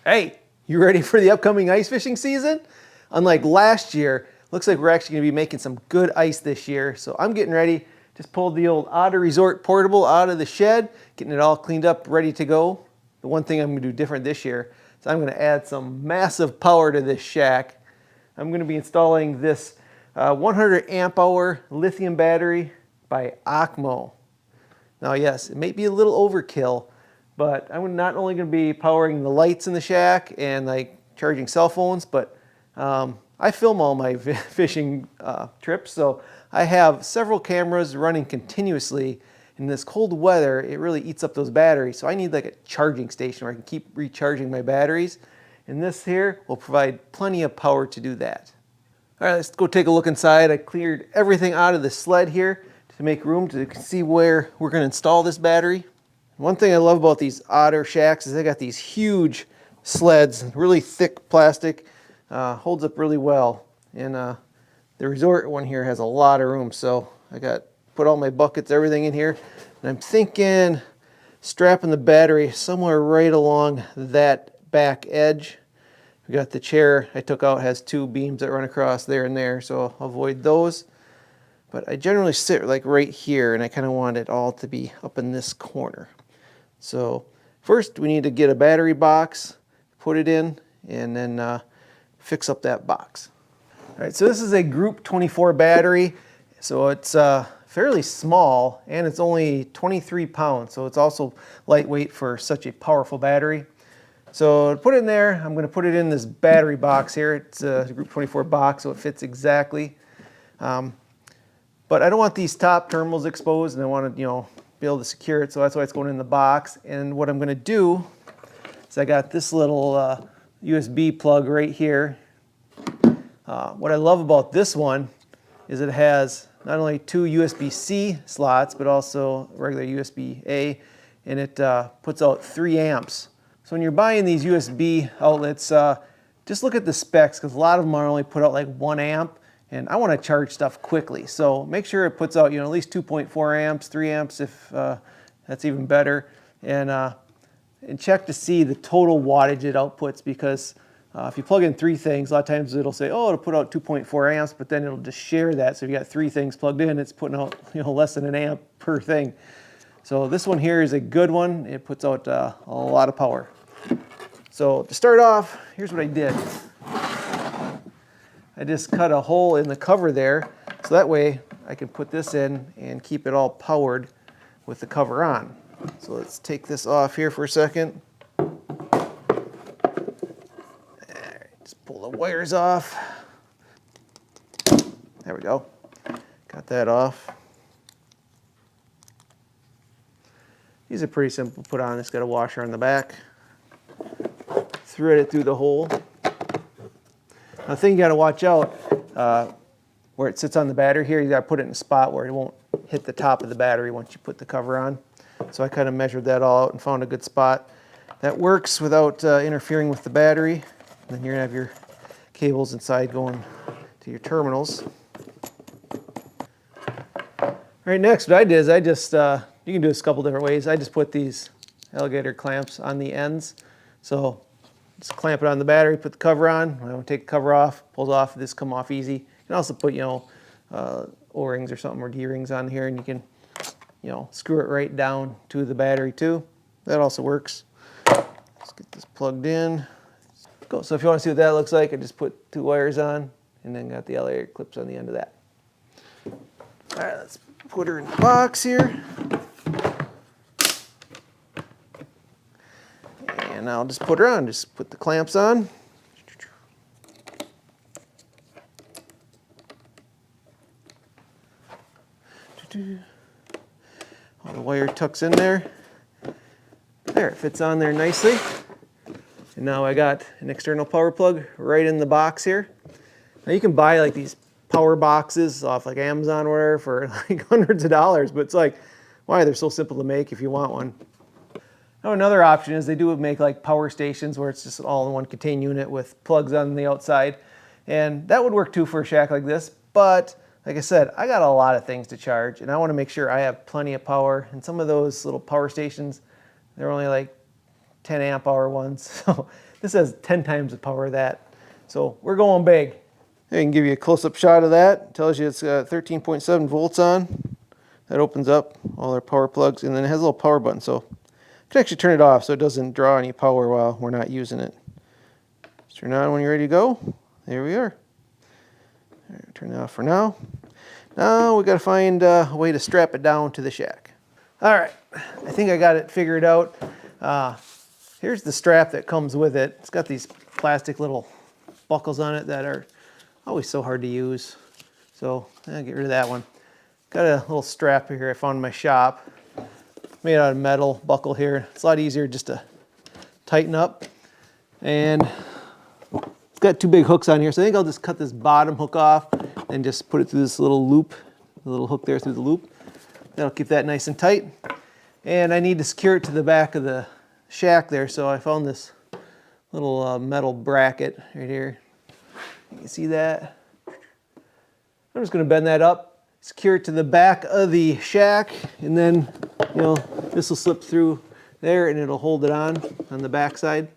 Hey, you ready for the upcoming ice fishing season? Unlike last year, looks like we're actually gonna be making some good ice this year. So I'm getting ready. Just pulled the old Otter Resort portable out of the shed, getting it all cleaned up, ready to go. The one thing I'm gonna do different this year is I'm gonna add some massive power to this shack. I'm gonna be installing this 100 amp hour lithium battery by OKMO. Now, yes, it may be a little overkill, but I'm not only going to be powering the lights in the shack and like charging cell phones, but I film all my fishing trips, so I have several cameras running continuously. In this cold weather, it really eats up those batteries, so I need like a charging station where I can keep recharging my batteries. And this here will provide plenty of power to do that. All right, let's go take a look inside. I cleared everything out of the sled here to make room to see where we're going to install this battery. One thing I love about these Otter shacks is they got these huge sleds, really thick plastic, holds up really well. And the resort one here has a lot of room, so I put all my buckets, everything in here. And I'm thinking strapping the battery somewhere right along that back edge. We got the chair I took out, has two beams that run across there and there, so I'll avoid those. But I generally sit like right here, and I kind of want it all to be up in this corner. So first we need to get a battery box, put it in, and then fix up that box. All right, so this is a Group 24 battery. So it's fairly small, and it's only 23 pounds. So it's also lightweight for such a powerful battery. So to put it in there, I'm going to put it in this battery box here. It's a Group 24 box, so it fits exactly. But I don't want these top terminals exposed, and I want to, be able to secure it, so that's why it's going in the box. And what I'm going to do is I got this little USB plug right here. What I love about this one is it has not only two USB-C slots, but also regular USB-A, and it puts out 3 amps. So when you're buying these USB outlets, just look at the specs, because a lot of them are only put out like 1 amp. And I want to charge stuff quickly, so make sure it puts out at least 2.4 amps, 3 amps if that's even better, and check to see the total wattage it outputs, because if you plug in 3 things, a lot of times it'll say, oh, it'll put out 2.4 amps, but then it'll just share that. So if you got 3 things plugged in, it's putting out less than an amp per thing. So this one here is a good one. It puts out a lot of power. So to start off, here's what I did. I just cut a hole in the cover there, so that way I can put this in and keep it all powered with the cover on. So let's take this off here for a second. All right, just pull the wires off. There we go. Got that off. These are pretty simple to put on. It's got a washer on the back. Thread it through the hole. The thing you got to watch out, where it sits on the battery here, you got to put it in a spot where it won't hit the top of the battery once you put the cover on. So I kind of measured that all out and found a good spot that works without interfering with the battery. And then you're going to have your cables inside going to your terminals. All right, next what I did is I just, you can do this a couple different ways. I just put these alligator clamps on the ends. So just clamp it on the battery, put the cover on. I don't take the cover off, pulls off, this come off easy. You can also put, O-rings or something, or D-rings on here, and you can, screw it right down to the battery too. That also works. Let's get this plugged in. Go. So if you want to see what that looks like, I just put 2 wires on, and then got the alligator clips on the end of that. All right, let's put her in the box here. And I'll just put her on, just put the clamps on. All the wire tucks in there. There, it fits on there nicely. And now I got an external power plug right in the box here. Now you can buy like these power boxes off like Amazon or whatever for like hundreds of dollars, but it's like, why? They're so simple to make if you want one. Now another option is they do make like power stations where it's just an all-in-one contained unit with plugs on the outside. And that would work too for a shack like this, but like I said, I got a lot of things to charge and I want to make sure I have plenty of power. And some of those little power stations, they're only like 10 amp hour ones. So this has 10 times the power of that. So we're going big. I can give you a close-up shot of that. It tells you it's got 13.7 volts on. That opens up all our power plugs, and then it has a little power button. So you can actually turn it off so it doesn't draw any power while we're not using it. Just turn it on when you're ready to go. There we are. All right, turn it off for now. Now we got to find a way to strap it down to the shack. All right, I think I got it figured out. Here's the strap that comes with it. It's got these plastic little buckles on it that are always so hard to use. So I'll get rid of that one. Got a little strap here I found in my shop. Made out of metal buckle here. It's a lot easier just to tighten up. And it's got 2 big hooks on here. So I think I'll just cut this bottom hook off and just put it through this little loop, the little hook there through the loop. That'll keep that nice and tight. And I need to secure it to the back of the shack there. So I found this little metal bracket right here. You can see that. I'm just going to bend that up, secure it to the back of the shack, and then, this will slip through there and it'll hold it on the back side.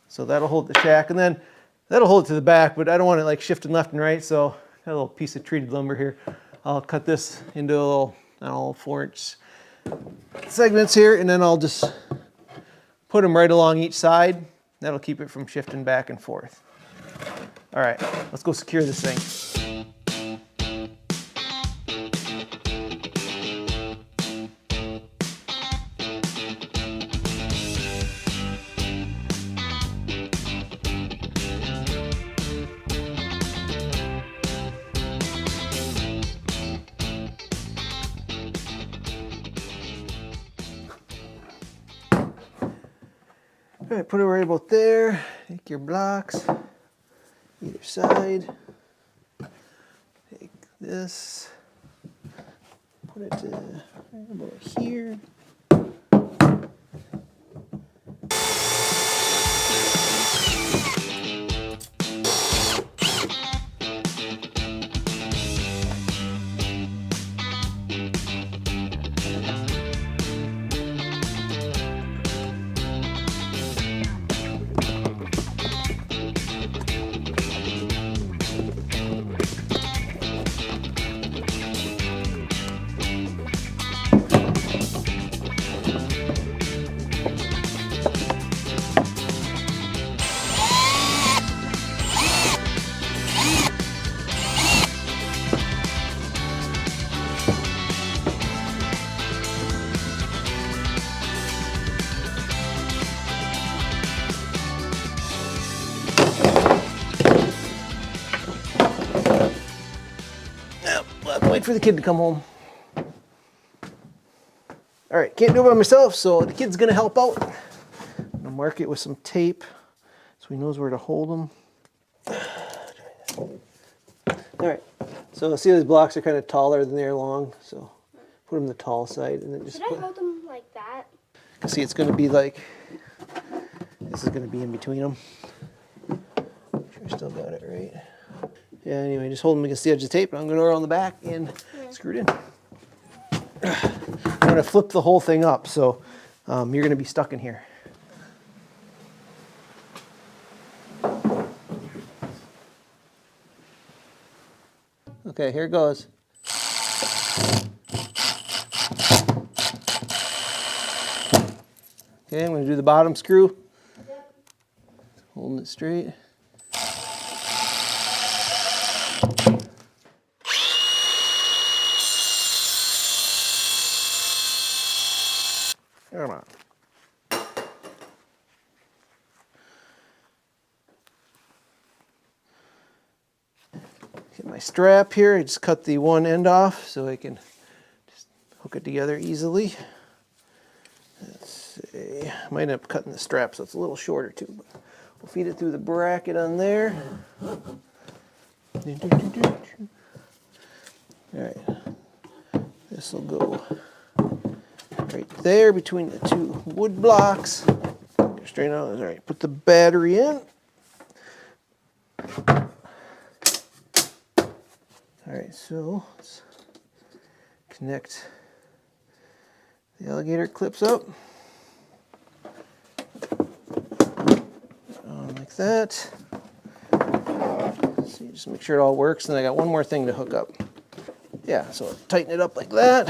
So that'll hold the shack, and then that'll hold it to the back, but I don't want it like shifting left and right, so got a little piece of treated lumber here. I'll cut this into a little, 4-inch segments here, and then I'll just put them right along each side. That'll keep it from shifting back and forth. All right, let's go secure this thing. All right, put it right about there. Take your blocks, either side. Take this, put it right about here. Wait for the kid to come home. All right, can't do it by myself, so the kid's gonna help out. I'm gonna mark it with some tape so he knows where to hold them. All right, so see these blocks are kind of taller than they're long, so put them on the tall side and then just Should I hold them like that? You can see it's gonna be like, this is gonna be in between them. Make sure I still got it right. Yeah, anyway, just hold them against the edge of the tape, and I'm going to go around the back and screw it in. I'm going to flip the whole thing up, so you're going to be stuck in here. Okay, here it goes. Okay, I'm going to do the bottom screw. Holding it straight. Come on. Get my strap here. I just cut the one end off so I can just hook it together easily. Let's see. I might end up cutting the strap so it's a little shorter too. But we'll feed it through the bracket on there. All right. This will go right there between the 2 wood blocks. Straight out. All right, put the battery in. All right, so let's connect the alligator clips up. like that. So just make sure it all works. And I got one more thing to hook up. Yeah, so tighten it up like that.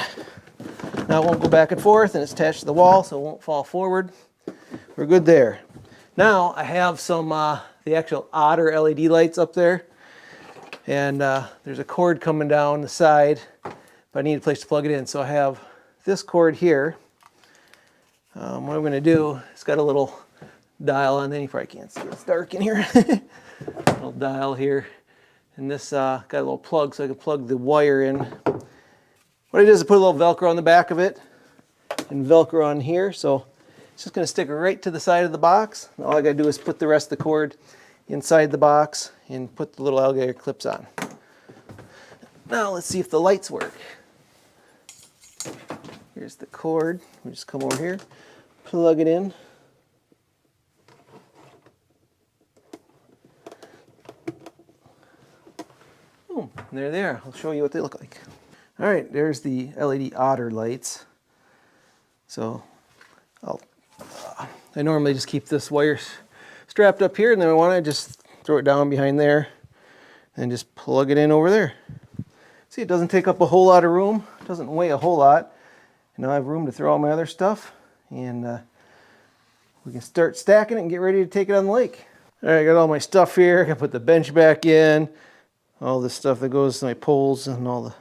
Now it won't go back and forth, and it's attached to the wall, so it won't fall forward. We're good there. Now I have some the actual Otter LED lights up there, and there's a cord coming down the side, but I need a place to plug it in. So I have this cord here. What I'm going to do, it's got a little dial on there. You probably can't see it. It's dark in here. Little dial here, and this got a little plug, so I can plug the wire in. What I did is I put a little Velcro on the back of it and Velcro on here, so it's just going to stick right to the side of the box. All I got to do is put the rest of the cord inside the box and put the little alligator clips on. Now let's see if the lights work. Here's the cord. We just come over here, plug it in. Boom, and there they are. I'll show you what they look like. All right, there's the LED Otter lights. So I normally just keep this wire strapped up here, and then I want to just throw it down behind there and just plug it in over there. See, it doesn't take up a whole lot of room. It doesn't weigh a whole lot. And now I have room to throw all my other stuff, and we can start stacking it and get ready to take it on the lake. All right, I got all my stuff here. I can put the bench back in, all the stuff that goes to my poles and all the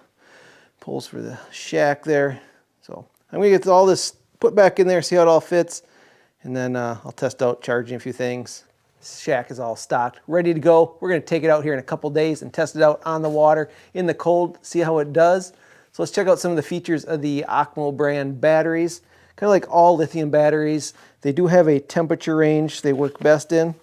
poles for the shack there. So I'm gonna get all this put back in there, see how it all fits, and then I'll test out charging a few things. This shack is all stocked, ready to go. We're gonna take it out here in a couple days and test it out on the water, in the cold, see how it does. So let's check out some of the features of the OKMO brand batteries. Kind of like all lithium batteries, they do have a temperature range they work best in,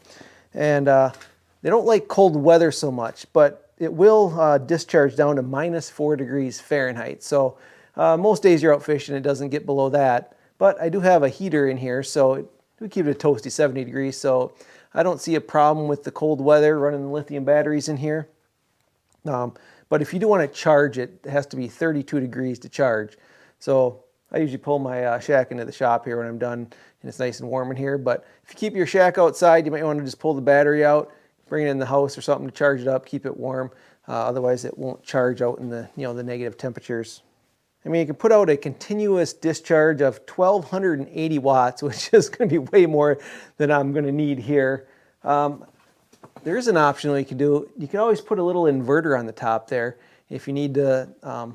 and they don't like cold weather so much, but it will discharge down to -4 degrees Fahrenheit. So most days you're out fishing, it doesn't get below that. But I do have a heater in here, so we keep it a toasty 70 degrees. So I don't see a problem with the cold weather running the lithium batteries in here. But if you do want to charge it, it has to be 32 degrees to charge. So I usually pull my shack into the shop here when I'm done, and it's nice and warm in here. But if you keep your shack outside, you might want to just pull the battery out, bring it in the house or something to charge it up, keep it warm. Otherwise it won't charge out in the, the negative temperatures. I mean, you can put out a continuous discharge of 1280 watts, which is going to be way more than I'm going to need here. There is an option that you can do. You can always put a little inverter on the top there. If you need to,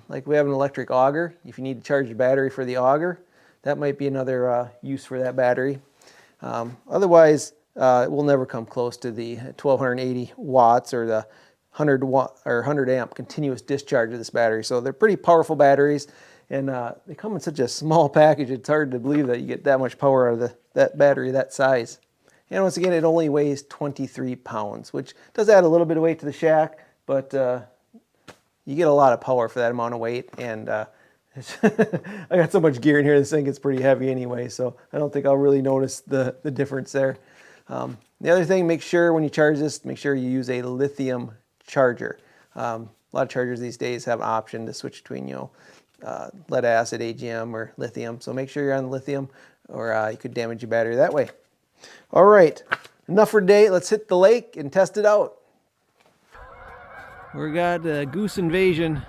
like we have an electric auger, if you need to charge the battery for the auger, that might be another use for that battery. Otherwise, it will never come close to the 1280 watts or the 100 watt or 100 amp continuous discharge of this battery. So they're pretty powerful batteries, and they come in such a small package. It's hard to believe that you get that much power out of that battery that size. And once again, it only weighs 23 pounds, which does add a little bit of weight to the shack, but you get a lot of power for that amount of weight. And I got so much gear in here, this thing gets pretty heavy anyway, so I don't think I'll really notice the difference there. The other thing, make sure when you charge this, make sure you use a lithium charger. A lot of chargers these days have an option to switch between, lead acid, AGM, or lithium. So make sure you're on lithium, or you could damage your battery that way. All right, enough for today. Let's hit the lake and test it out. We got a goose invasion.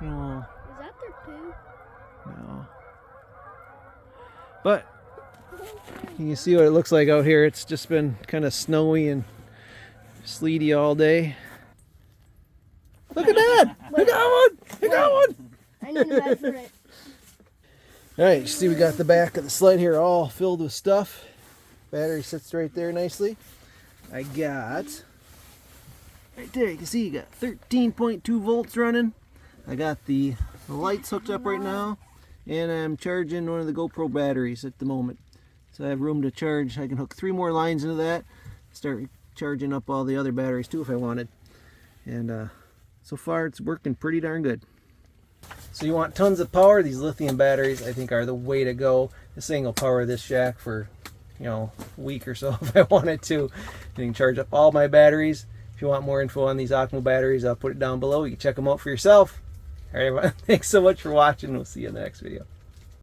Oh. Is that their poo? No. But you can see what it looks like out here. It's just been kind of snowy and sleety all day. Look at that! I got one! I got one! I need a bed for it. All right, you see we got the back of the sled here all filled with stuff. Battery sits right there nicely. I got, right there, you can see you got 13.2 volts running. I got the lights hooked up right now, and I'm charging one of the GoPro batteries at the moment. So I have room to charge. I can hook 3 more lines into that, start charging up all the other batteries too if I wanted. And so far it's working pretty darn good. So you want tons of power, these lithium batteries I think are the way to go. This thing will power this shack for a week or so if I wanted to. You can charge up all my batteries. If you want more info on these OKMO batteries, I'll put it down below. You can check them out for yourself. All right, everyone, thanks so much for watching. We'll see you in the next video.